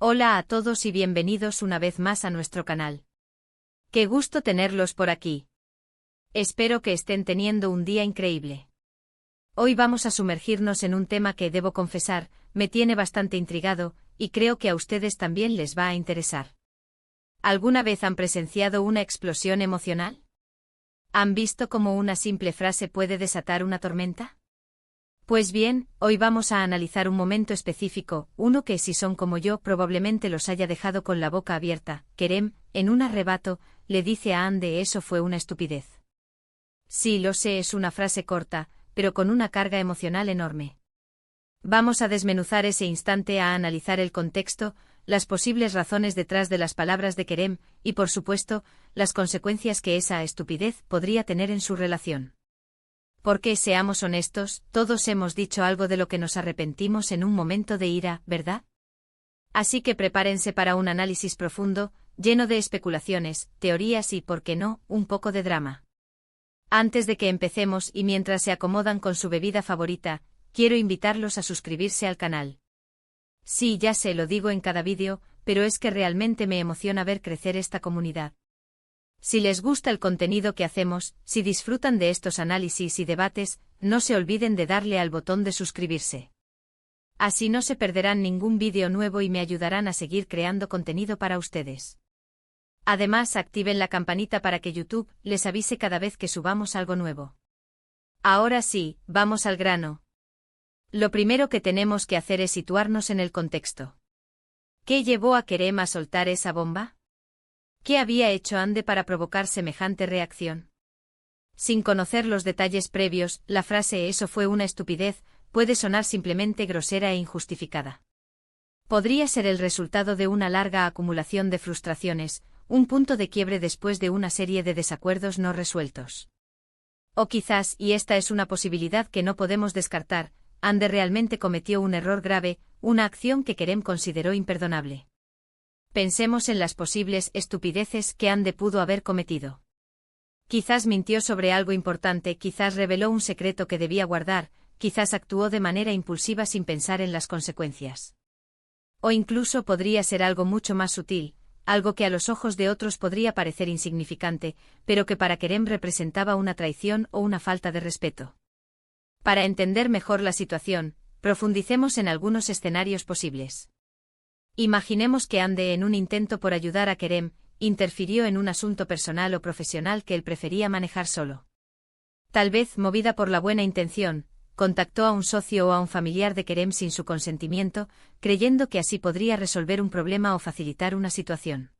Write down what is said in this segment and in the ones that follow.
Hola a todos y bienvenidos una vez más a nuestro canal. Qué gusto tenerlos por aquí. Espero que estén teniendo un día increíble. Hoy vamos a sumergirnos en un tema que, debo confesar, me tiene bastante intrigado, y creo que a ustedes también les va a interesar. ¿Alguna vez han presenciado una explosión emocional? ¿Han visto cómo una simple frase puede desatar una tormenta? Pues bien, hoy vamos a analizar un momento específico, uno que, si son como yo, probablemente los haya dejado con la boca abierta. Kerem, en un arrebato, le dice a Ande: eso fue una estupidez. Sí, lo sé, es una frase corta, pero con una carga emocional enorme. Vamos a desmenuzar ese instante, a analizar el contexto, las posibles razones detrás de las palabras de Kerem, y por supuesto, las consecuencias que esa estupidez podría tener en su relación. Porque, seamos honestos, todos hemos dicho algo de lo que nos arrepentimos en un momento de ira, ¿verdad? Así que prepárense para un análisis profundo, lleno de especulaciones, teorías y, por qué no, un poco de drama. Antes de que empecemos, y mientras se acomodan con su bebida favorita, quiero invitarlos a suscribirse al canal. Sí, ya sé, lo digo en cada vídeo, pero es que realmente me emociona ver crecer esta comunidad. Si les gusta el contenido que hacemos, si disfrutan de estos análisis y debates, no se olviden de darle al botón de suscribirse. Así no se perderán ningún vídeo nuevo y me ayudarán a seguir creando contenido para ustedes. Además, activen la campanita para que YouTube les avise cada vez que subamos algo nuevo. Ahora sí, vamos al grano. Lo primero que tenemos que hacer es situarnos en el contexto. ¿Qué llevó a Kerem a soltar esa bomba? ¿Qué había hecho Ande para provocar semejante reacción? Sin conocer los detalles previos, la frase "eso fue una estupidez" puede sonar simplemente grosera e injustificada. Podría ser el resultado de una larga acumulación de frustraciones, un punto de quiebre después de una serie de desacuerdos no resueltos. O quizás, y esta es una posibilidad que no podemos descartar, Ande realmente cometió un error grave, una acción que Kerem consideró imperdonable. Pensemos en las posibles estupideces que Ande pudo haber cometido. Quizás mintió sobre algo importante, quizás reveló un secreto que debía guardar, quizás actuó de manera impulsiva sin pensar en las consecuencias. O incluso podría ser algo mucho más sutil, algo que a los ojos de otros podría parecer insignificante, pero que para Kerem representaba una traición o una falta de respeto. Para entender mejor la situación, profundicemos en algunos escenarios posibles. Imaginemos que Ande, en un intento por ayudar a Kerem, interfirió en un asunto personal o profesional que él prefería manejar solo. Tal vez, movida por la buena intención, contactó a un socio o a un familiar de Kerem sin su consentimiento, creyendo que así podría resolver un problema o facilitar una situación.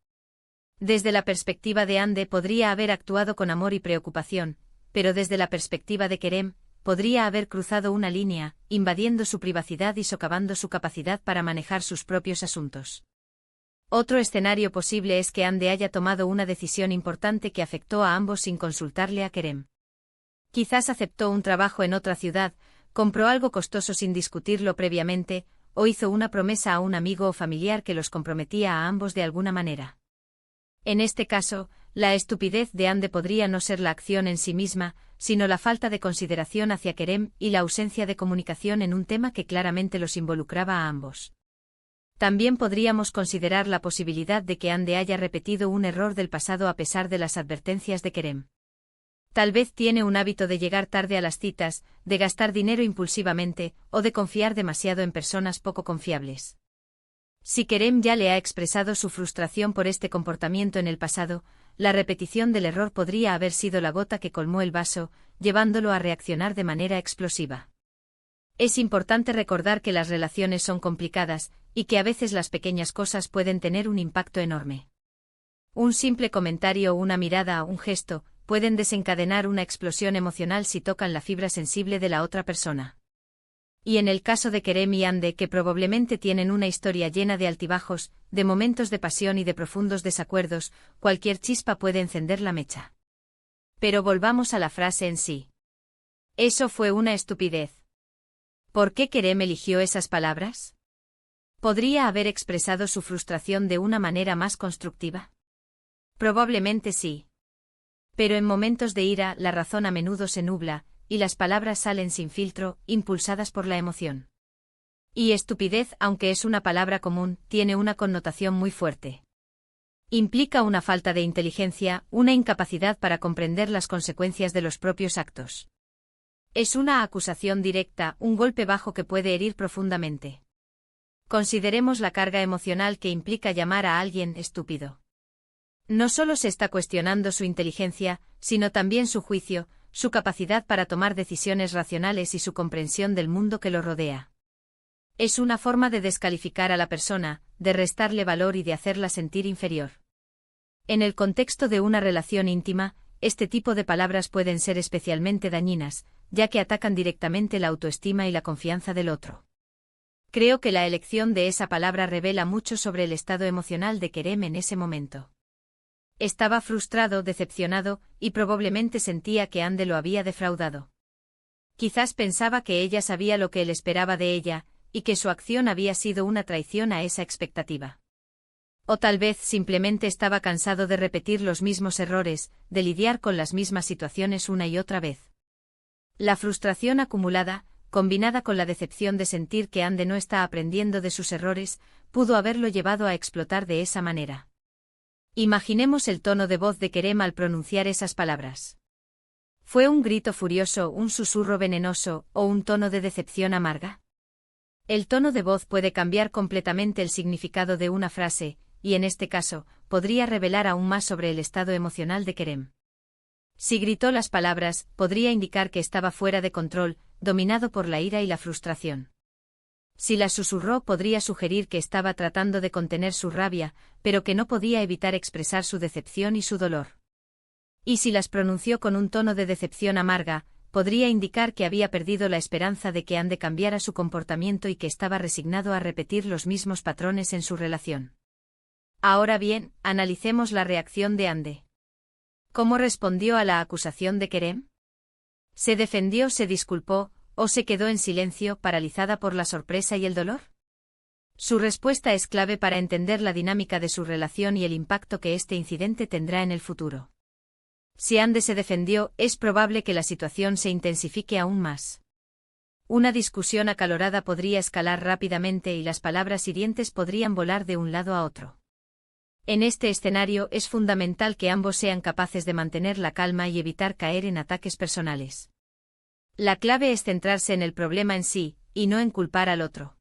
Desde la perspectiva de Ande podría haber actuado con amor y preocupación, pero desde la perspectiva de Kerem, podría haber cruzado una línea, invadiendo su privacidad y socavando su capacidad para manejar sus propios asuntos. Otro escenario posible es que Ande haya tomado una decisión importante que afectó a ambos sin consultarle a Kerem. Quizás aceptó un trabajo en otra ciudad, compró algo costoso sin discutirlo previamente, o hizo una promesa a un amigo o familiar que los comprometía a ambos de alguna manera. En este caso, la estupidez de Ande podría no ser la acción en sí misma, sino la falta de consideración hacia Kerem y la ausencia de comunicación en un tema que claramente los involucraba a ambos. También podríamos considerar la posibilidad de que Ande haya repetido un error del pasado a pesar de las advertencias de Kerem. Tal vez tiene un hábito de llegar tarde a las citas, de gastar dinero impulsivamente, o de confiar demasiado en personas poco confiables. Si Kerem ya le ha expresado su frustración por este comportamiento en el pasado, la repetición del error podría haber sido la gota que colmó el vaso, llevándolo a reaccionar de manera explosiva. Es importante recordar que las relaciones son complicadas, y que a veces las pequeñas cosas pueden tener un impacto enorme. Un simple comentario o una mirada o un gesto pueden desencadenar una explosión emocional si tocan la fibra sensible de la otra persona. Y en el caso de Kerem y Ande, que probablemente tienen una historia llena de altibajos, de momentos de pasión y de profundos desacuerdos, cualquier chispa puede encender la mecha. Pero volvamos a la frase en sí. Eso fue una estupidez. ¿Por qué Kerem eligió esas palabras? ¿Podría haber expresado su frustración de una manera más constructiva? Probablemente sí. Pero en momentos de ira la razón a menudo se nubla, y las palabras salen sin filtro, impulsadas por la emoción. Y estupidez, aunque es una palabra común, tiene una connotación muy fuerte. Implica una falta de inteligencia, una incapacidad para comprender las consecuencias de los propios actos. Es una acusación directa, un golpe bajo que puede herir profundamente. Consideremos la carga emocional que implica llamar a alguien estúpido. No solo se está cuestionando su inteligencia, sino también su juicio, su capacidad para tomar decisiones racionales y su comprensión del mundo que lo rodea. Es una forma de descalificar a la persona, de restarle valor y de hacerla sentir inferior. En el contexto de una relación íntima, este tipo de palabras pueden ser especialmente dañinas, ya que atacan directamente la autoestima y la confianza del otro. Creo que la elección de esa palabra revela mucho sobre el estado emocional de Kerem en ese momento. Estaba frustrado, decepcionado, y probablemente sentía que Ande lo había defraudado. Quizás pensaba que ella sabía lo que él esperaba de ella, y que su acción había sido una traición a esa expectativa. O tal vez simplemente estaba cansado de repetir los mismos errores, de lidiar con las mismas situaciones una y otra vez. La frustración acumulada, combinada con la decepción de sentir que Ande no está aprendiendo de sus errores, pudo haberlo llevado a explotar de esa manera. Imaginemos el tono de voz de Kerem al pronunciar esas palabras. ¿Fue un grito furioso, un susurro venenoso, o un tono de decepción amarga? El tono de voz puede cambiar completamente el significado de una frase, y en este caso, podría revelar aún más sobre el estado emocional de Kerem. Si gritó las palabras, podría indicar que estaba fuera de control, dominado por la ira y la frustración. Si las susurró, podría sugerir que estaba tratando de contener su rabia, pero que no podía evitar expresar su decepción y su dolor. Y si las pronunció con un tono de decepción amarga, podría indicar que había perdido la esperanza de que Ande cambiara su comportamiento y que estaba resignado a repetir los mismos patrones en su relación. Ahora bien, analicemos la reacción de Ande. ¿Cómo respondió a la acusación de Kerem? ¿Se defendió, se disculpó, o se quedó en silencio, paralizada por la sorpresa y el dolor? Su respuesta es clave para entender la dinámica de su relación y el impacto que este incidente tendrá en el futuro. Si Ande se defendió, es probable que la situación se intensifique aún más. Una discusión acalorada podría escalar rápidamente y las palabras hirientes podrían volar de un lado a otro. En este escenario es fundamental que ambos sean capaces de mantener la calma y evitar caer en ataques personales. La clave es centrarse en el problema en sí, y no en culpar al otro.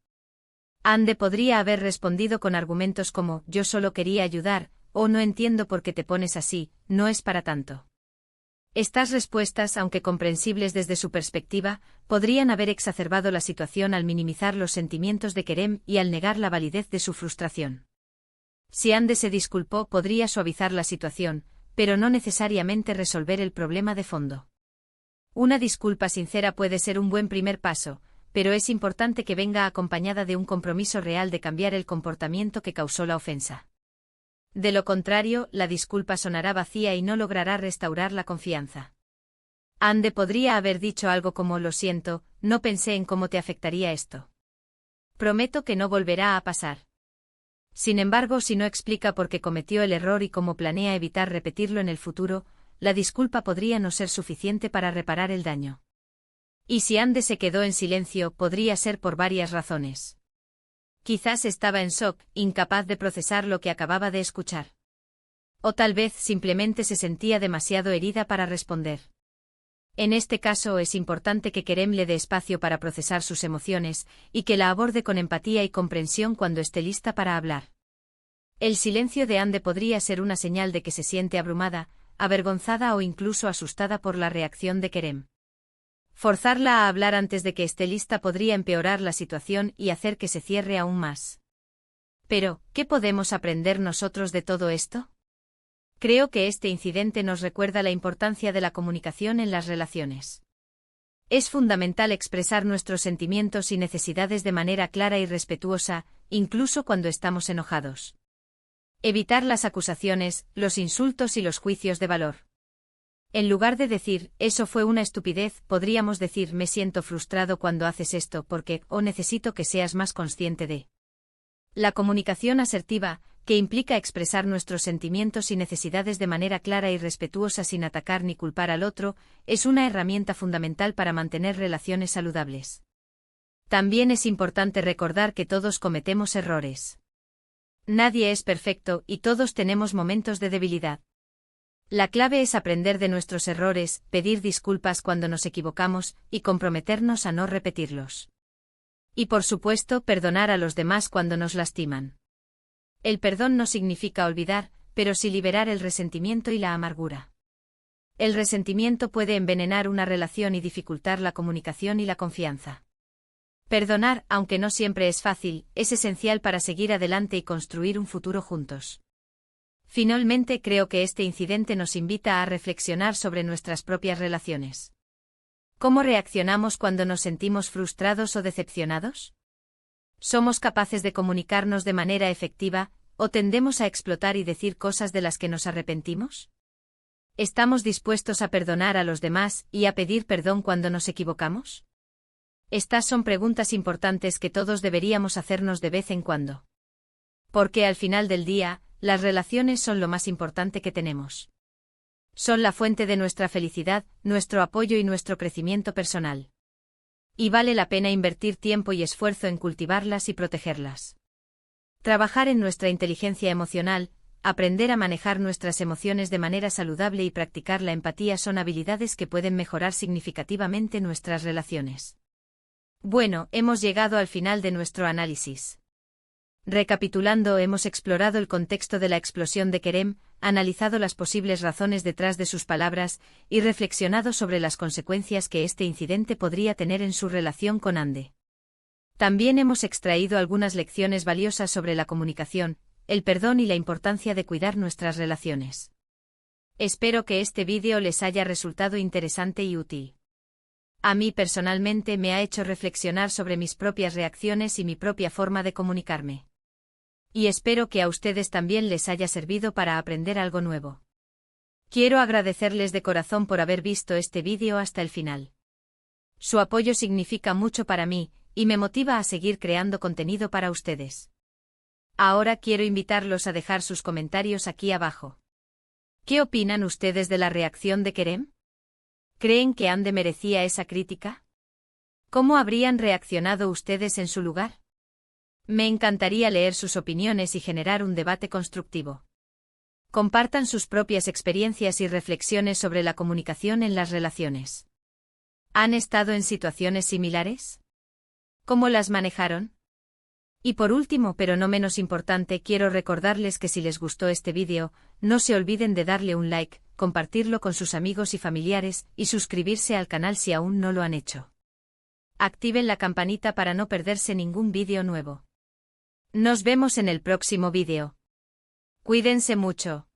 Ande podría haber respondido con argumentos como «yo solo quería ayudar», o «no entiendo por qué te pones así, no es para tanto». Estas respuestas, aunque comprensibles desde su perspectiva, podrían haber exacerbado la situación al minimizar los sentimientos de Kerem y al negar la validez de su frustración. Si Ande se disculpó, podría suavizar la situación, pero no necesariamente resolver el problema de fondo. Una disculpa sincera puede ser un buen primer paso, pero es importante que venga acompañada de un compromiso real de cambiar el comportamiento que causó la ofensa. De lo contrario, la disculpa sonará vacía y no logrará restaurar la confianza. Ande podría haber dicho algo como «lo siento, no pensé en cómo te afectaría esto. Prometo que no volverá a pasar». Sin embargo, si no explica por qué cometió el error y cómo planea evitar repetirlo en el futuro, la disculpa podría no ser suficiente para reparar el daño. Y si Ande se quedó en silencio, podría ser por varias razones. Quizás estaba en shock, incapaz de procesar lo que acababa de escuchar. O tal vez simplemente se sentía demasiado herida para responder. En este caso es importante que Kerem le dé espacio para procesar sus emociones, y que la aborde con empatía y comprensión cuando esté lista para hablar. El silencio de Ande podría ser una señal de que se siente abrumada, avergonzada o incluso asustada por la reacción de Kerem. Forzarla a hablar antes de que esté lista podría empeorar la situación y hacer que se cierre aún más. Pero, ¿qué podemos aprender nosotros de todo esto? Creo que este incidente nos recuerda la importancia de la comunicación en las relaciones. Es fundamental expresar nuestros sentimientos y necesidades de manera clara y respetuosa, incluso cuando estamos enojados. Evitar las acusaciones, los insultos y los juicios de valor. En lugar de decir, «eso fue una estupidez», podríamos decir, «me siento frustrado cuando haces esto porque», o «necesito que seas más consciente de». La comunicación asertiva, que implica expresar nuestros sentimientos y necesidades de manera clara y respetuosa sin atacar ni culpar al otro, es una herramienta fundamental para mantener relaciones saludables. También es importante recordar que todos cometemos errores. Nadie es perfecto y todos tenemos momentos de debilidad. La clave es aprender de nuestros errores, pedir disculpas cuando nos equivocamos y comprometernos a no repetirlos. Y por supuesto, perdonar a los demás cuando nos lastiman. El perdón no significa olvidar, pero sí liberar el resentimiento y la amargura. El resentimiento puede envenenar una relación y dificultar la comunicación y la confianza. Perdonar, aunque no siempre es fácil, es esencial para seguir adelante y construir un futuro juntos. Finalmente, creo que este incidente nos invita a reflexionar sobre nuestras propias relaciones. ¿Cómo reaccionamos cuando nos sentimos frustrados o decepcionados? ¿Somos capaces de comunicarnos de manera efectiva, o tendemos a explotar y decir cosas de las que nos arrepentimos? ¿Estamos dispuestos a perdonar a los demás y a pedir perdón cuando nos equivocamos? Estas son preguntas importantes que todos deberíamos hacernos de vez en cuando. Porque al final del día, las relaciones son lo más importante que tenemos. Son la fuente de nuestra felicidad, nuestro apoyo y nuestro crecimiento personal. Y vale la pena invertir tiempo y esfuerzo en cultivarlas y protegerlas. Trabajar en nuestra inteligencia emocional, aprender a manejar nuestras emociones de manera saludable y practicar la empatía son habilidades que pueden mejorar significativamente nuestras relaciones. Bueno, hemos llegado al final de nuestro análisis. Recapitulando, hemos explorado el contexto de la explosión de Kerem, analizado las posibles razones detrás de sus palabras y reflexionado sobre las consecuencias que este incidente podría tener en su relación con Ande. También hemos extraído algunas lecciones valiosas sobre la comunicación, el perdón y la importancia de cuidar nuestras relaciones. Espero que este vídeo les haya resultado interesante y útil. A mí personalmente me ha hecho reflexionar sobre mis propias reacciones y mi propia forma de comunicarme. Y espero que a ustedes también les haya servido para aprender algo nuevo. Quiero agradecerles de corazón por haber visto este vídeo hasta el final. Su apoyo significa mucho para mí, y me motiva a seguir creando contenido para ustedes. Ahora quiero invitarlos a dejar sus comentarios aquí abajo. ¿Qué opinan ustedes de la reacción de Kerem? ¿Creen que Ande merecía esa crítica? ¿Cómo habrían reaccionado ustedes en su lugar? Me encantaría leer sus opiniones y generar un debate constructivo. Compartan sus propias experiencias y reflexiones sobre la comunicación en las relaciones. ¿Han estado en situaciones similares? ¿Cómo las manejaron? Y por último, pero no menos importante, quiero recordarles que si les gustó este vídeo, no se olviden de darle un like, compartirlo con sus amigos y familiares, y suscribirse al canal si aún no lo han hecho. Activen la campanita para no perderse ningún vídeo nuevo. Nos vemos en el próximo vídeo. Cuídense mucho.